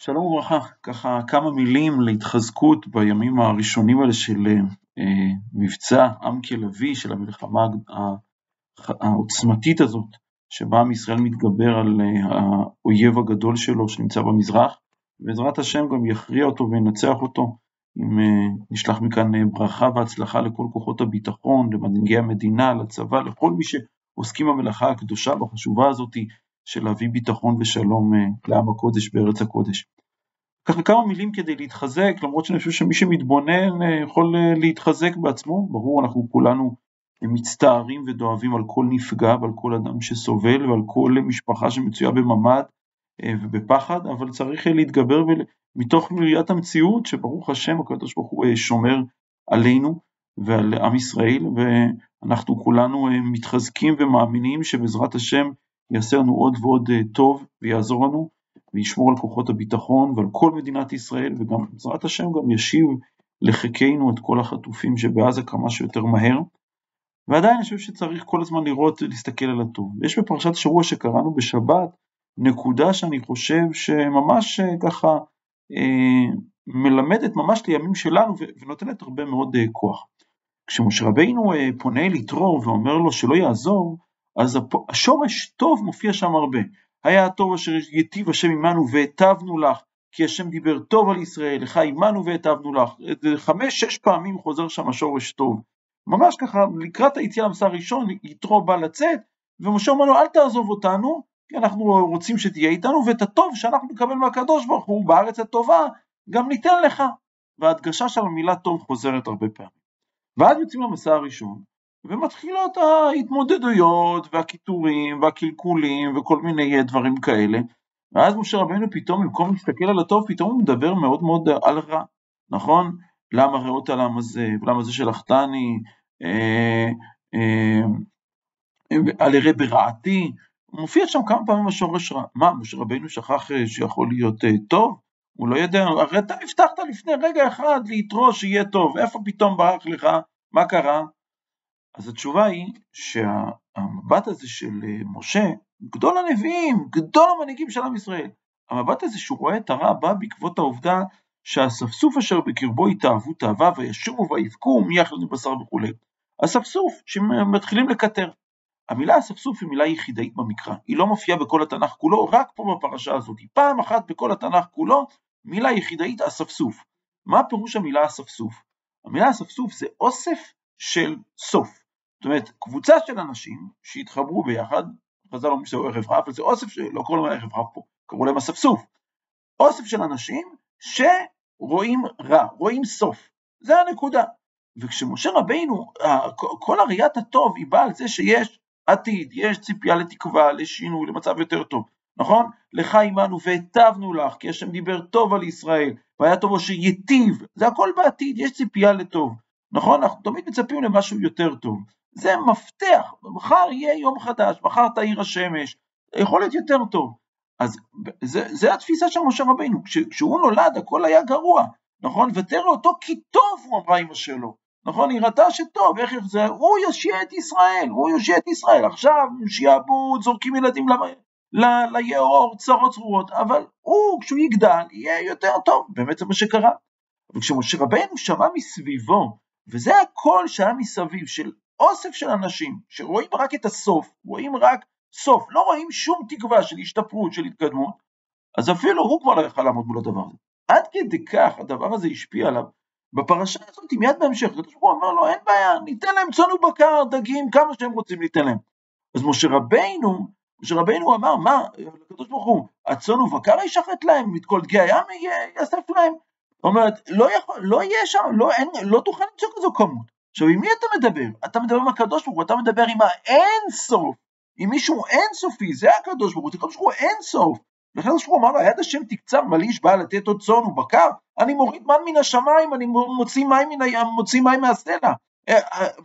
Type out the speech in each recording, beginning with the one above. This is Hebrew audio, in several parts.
שלום וברכה, ככה כמה מילים להתחזקות בימים הראשונים האלה של מבצע עם כלביא, של המלחמה העוצמתית הזאת, שבה עם ישראל מתגבר על האויב הגדול שלו שנמצא במזרח, בעזרת השם גם יכריע אותו וינצח אותו. אם נשלח מכאן ברכה והצלחה לכל כוחות הביטחון, למנהיגי המדינה, לצבא, לכל מי שעוסקים במלאכה הקדושה והחשובה הזאת של להביא ביטחון ושלום לעם הקודש בארץ הקודש. ככה כמה מילים כדי להתחזק, למרות שאני חושב שמי שמתבונן יכול להתחזק בעצמו. ברור, אנחנו כולנו מצטערים ודואבים על כל נפגע ועל כל אדם שסובל ועל כל משפחה שמצויה בממד ובפחד, אבל צריך להתגבר מתוך ראיית המציאות שברוך השם הקדוש ברוך הוא שומר עלינו ועל עם ישראל, ואנחנו כולנו מתחזקים ומאמינים שבעזרת השם יעשה לנו עוד ועוד טוב ויעזור לנו וישמור על כוחות הביטחון ועל כל מדינת ישראל, וגם בעזרת השם גם ישיב לחיקנו את כל החטופים שבעזה כמה שיותר מהר. ועדיין אני חושב שצריך כל הזמן לראות ולהסתכל על הטוב. יש בפרשת השבוע שקראנו בשבת נקודה שאני חושב שממש ככה מלמדת ממש לימים שלנו ונותנת הרבה מאוד כוח. כשמשה רבינו פונה אל יתרו ואומר לו שלא יעזור, אז השורש טוב מופיע שם הרבה. היה הטוב אשר יטיב השם עמנו והטבנו לך, כי השם דיבר טוב על ישראל, לך עמנו והטבנו לך. 5-6 פעמים חוזר שם השורש טוב. ממש ככה, לקראת היציאה למסע הראשון, יתרו בא לצאת, ומשה אומר לו, אל תעזוב אותנו, כי אנחנו רוצים שתהיה איתנו, ואת הטוב שאנחנו נקבל מהקדוש ברוך הוא, בארץ הטובה, גם ניתן לך. וההדגשה של המילה טוב חוזרת הרבה פעמים. ואז יוצאים למסע הראשון, ומתחילות ההתמודדויות והקיטורים והקלקולים וכל מיני דברים כאלה, ואז משה רבינו פתאום במקום להסתכל על הטוב, פתאום הוא מדבר מאוד מאוד על רע, נכון? למה ראות על העם הזה, ולמה זה שלחתני, על ירא ברעתי, מופיע שם כמה פעמים השורש רע. מה, משה רבינו שכח שיכול להיות טוב? הוא לא יודע, הרי אתה הבטחת לפני רגע אחד ליתרו שיהיה טוב, איפה פתאום ברח לך? מה קרה? אז התשובה היא שהמבט הזה של משה, גדול הנביאים, גדול המנהיגים של עם ישראל, המבט הזה שהוא רואה את הרע בא בעקבות העובדה שהספסוף אשר בקרבו יתאהבו תאווה וישובו ויבכו מי יאכל מבשר וכו'. הספסוף שמתחילים לקטר. המילה הספסוף היא מילה יחידאית במקרא, היא לא מופיעה בכל התנ"ך כולו, רק פה בפרשה הזאת, פעם אחת בכל התנ"ך כולו, מילה יחידאית הספסוף. מה פירוש המילה הספסוף? המילה הספסוף זה אוסף של סוף. זאת אומרת, קבוצה של אנשים שהתחברו ביחד, חז"ל אומרים שזה ערב רב, אבל זה אוסף שלא קוראים להם ערב רב פה, קראו להם הספסוף. אוסף של אנשים שרואים רע, רואים סוף. זה הנקודה. וכשמשה רבינו, כל הראיית הטוב היא באה על זה שיש עתיד, יש ציפייה לתקווה, לשינוי, למצב יותר טוב. נכון? לך עמנו והטבנו לך, כי השם דיבר טוב על ישראל, והיה טובו שיטיב, זה הכל בעתיד, יש ציפייה לטוב. נכון? אנחנו תמיד מצפים למשהו יותר טוב. זה מפתח, מחר יהיה יום חדש, מחר תאיר השמש, יכול להיות יותר טוב. אז זה התפיסה של משה רבינו, כשהוא נולד הכל היה גרוע, נכון? ותראה אותו כי טוב, הוא אמרה אמא שלו, נכון? היא ראתה שטוב, איך זה? הוא יושיע את ישראל, הוא יושיע את ישראל, עכשיו שיעבוד, זורקים ילדים ליאור, צרות צרורות, אבל הוא, כשהוא יגדל, יהיה יותר טוב, באמת זה מה שקרה. וכשמשה רבינו שמע מסביבו, וזה הכל שהיה מסביב של אוסף של אנשים, שרואים רק את הסוף, רואים רק סוף, לא רואים שום תקווה של השתפרות, של התקדמות, אז אפילו הוא כבר לא יכל לעמוד מול הדבר הזה. עד כדי כך הדבר הזה השפיע עליו. בפרשה הזאת, מיד בהמשך, הוא אמר לו, אין בעיה, ניתן להם צאן ובקר, דגים, כמה שהם רוצים ניתן להם. אז משה רבינו אמר, מה, לקדוש ברוך הוא, הצאן ובקר ישחט להם, את כל דגי הים יאסף להם. זאת אומרת, לא יהיה שם, לא תוכל למצוא כזו כמות. עכשיו, עם מי אתה מדבר? אתה מדבר עם הקדוש ברוך הוא, אתה מדבר עם האין סוף, עם מישהו אין סופי, זה הקדוש ברוך הוא, הקדוש ברוך הוא אין סוף. לכן הקדוש ברוך הוא אמר לו, היד השם תקצר, מליש בא לתת עוד צאן ובקר, אני מוריד מן מן השמיים, אני מוציא מים מהסלע,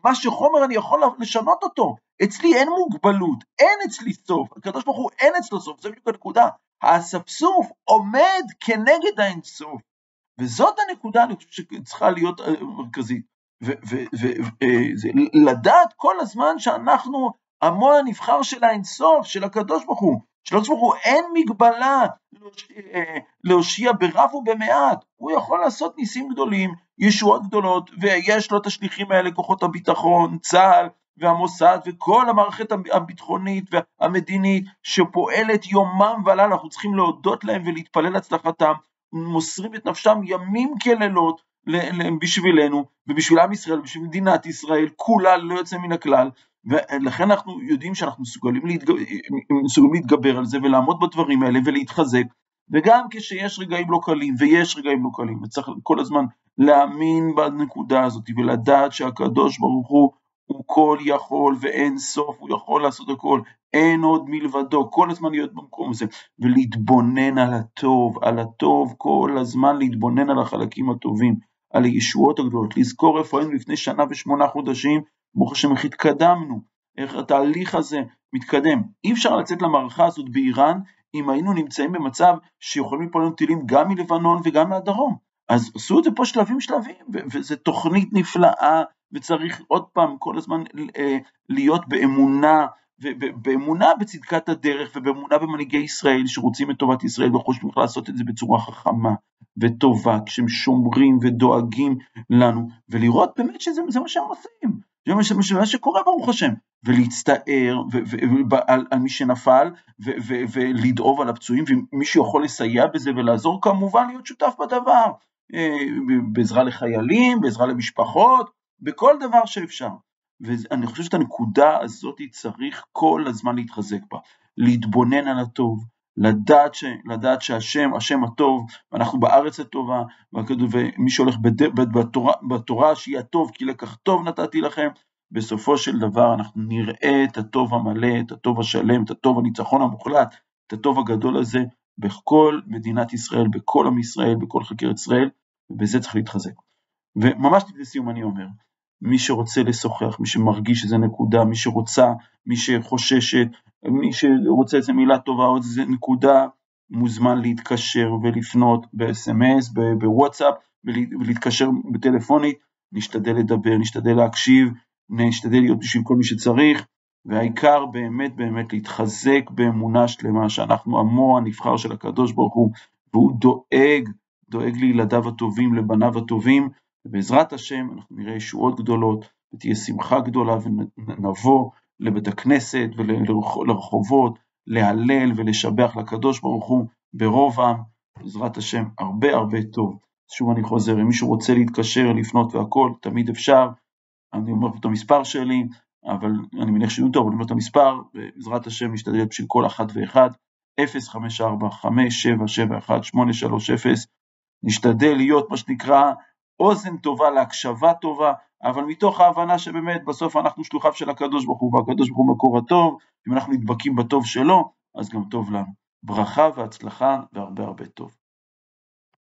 מה שחומר אני יכול לשנות אותו, אצלי אין מוגבלות, אין אצלי סוף, הקדוש ברוך הוא אין אצלו סוף, זה בדיוק הנקודה, האספסוף עומד כנגד האין סוף, וזאת הנקודה אני חושב שצריכה להיות מרכזית, ולדעת כל הזמן שאנחנו המון הנבחר של האינסוף, של הקדוש ברוך הוא, שלקדוש ברוך הוא אין מגבלה, להושיע ברב ובמעט, הוא יכול לעשות ניסים גדולים, ישועות גדולות, ויש לו את השליחים האלה, כוחות הביטחון, צה"ל והמוסד, וכל המערכת הביטחונית והמדינית, שפועלת יומם ולילה, אנחנו צריכים להודות להם ולהתפלל להצלחתם, מוסרים את נפשם ימים כלילות בשבילנו, ובשביל עם ישראל, בשביל מדינת ישראל, כולה לא יוצא מן הכלל, ולכן אנחנו יודעים שאנחנו מסוגלים להתגבר על זה, ולעמוד בדברים האלה, ולהתחזק, וגם כשיש רגעים לא קלים, ויש רגעים לא קלים, וצריך כל הזמן להאמין בנקודה הזאת, ולדעת שהקדוש ברוך הוא כל יכול ואין סוף, הוא יכול לעשות הכל, אין עוד מלבדו, כל הזמן להיות במקום הזה, ולהתבונן על הטוב, כל הזמן להתבונן על החלקים הטובים, על הישועות הגדולות, לזכור איפה היינו לפני 1 ו8 חודשים, ברוך השם איך התקדמנו, איך התהליך הזה מתקדם. אי אפשר לצאת למערכה הזאת באיראן, אם היינו נמצאים במצב שיכולים ליפול לנו טילים גם מלבנון וגם מהדרום, אז עשו את זה פה שלבים, וזו תוכנית נפלאה, וצריך עוד פעם כל הזמן להיות באמונה, ובאמונה בצדקת הדרך, ובאמונה במנהיגי ישראל, שרוצים את טובת ישראל, וחושבים לעשות את זה בצורה חכמה וטובה, כשהם שומרים ודואגים לנו, ולראות באמת שזה מה שהם עושים, זה מה שקורה ברוך השם, ולהצטער על מי שנפל, ולדאוב על הפצועים, ומי שיכול לסייע בזה ולעזור, כמובן להיות שותף בדבר, בעזרה לחיילים, בעזרה למשפחות, בכל דבר שאפשר. ואני חושב שאת הנקודה הזאת צריך כל הזמן להתחזק בה, להתבונן על הטוב, לדעת שהשם הטוב, ואנחנו בארץ הטובה, ומי שהולך בתורה שהיא הטוב, כי לקח טוב נתתי לכם, בסופו של דבר אנחנו נראה את הטוב המלא, את הטוב השלם, את הטוב הניצחון המוחלט, את הטוב הגדול הזה, בכל מדינת ישראל, בכל עם ישראל, בכל חקר ישראל, ובזה צריך להתחזק. וממש לסיום אני אומר, מי שרוצה לשוחח, מי שמרגיש שזה נקודה, מי שרוצה, מי שחוששת, מי שרוצה איזה מילה טובה או איזה נקודה, מוזמן להתקשר ולפנות ב-SMS, בוואטסאפ, ולהתקשר בטלפונית, נשתדל לדבר, נשתדל להקשיב, נשתדל להיות בשביל כל מי שצריך, והעיקר באמת באמת להתחזק באמונה שלמה, שאנחנו עמו הנבחר של הקדוש ברוך הוא, והוא דואג לילדיו הטובים, לבניו הטובים, ובעזרת השם אנחנו נראה ישועות גדולות, ותהיה שמחה גדולה, ונבוא לבית הכנסת ולרחובות, להלל ולשבח לקדוש ברוך הוא, ברוב עם, בעזרת השם הרבה הרבה טוב. שוב אני חוזר, אם מישהו רוצה להתקשר, לפנות והכל, תמיד אפשר, אני אומר פה את המספר שלי, אבל אני מניח שידעו טוב, אני אומר את המספר, בעזרת השם משתדל בשביל כל אחד ואחד, 054-577-1830, נשתדל להיות מה שנקרא, אוזן טובה להקשבה טובה, אבל מתוך ההבנה שבאמת בסוף אנחנו שלוחיו של הקדוש ברוך הוא, והקדוש ברוך הוא מקור הטוב, אם אנחנו נדבקים בטוב שלו, אז גם טוב לנו. ברכה והצלחה והרבה הרבה טוב.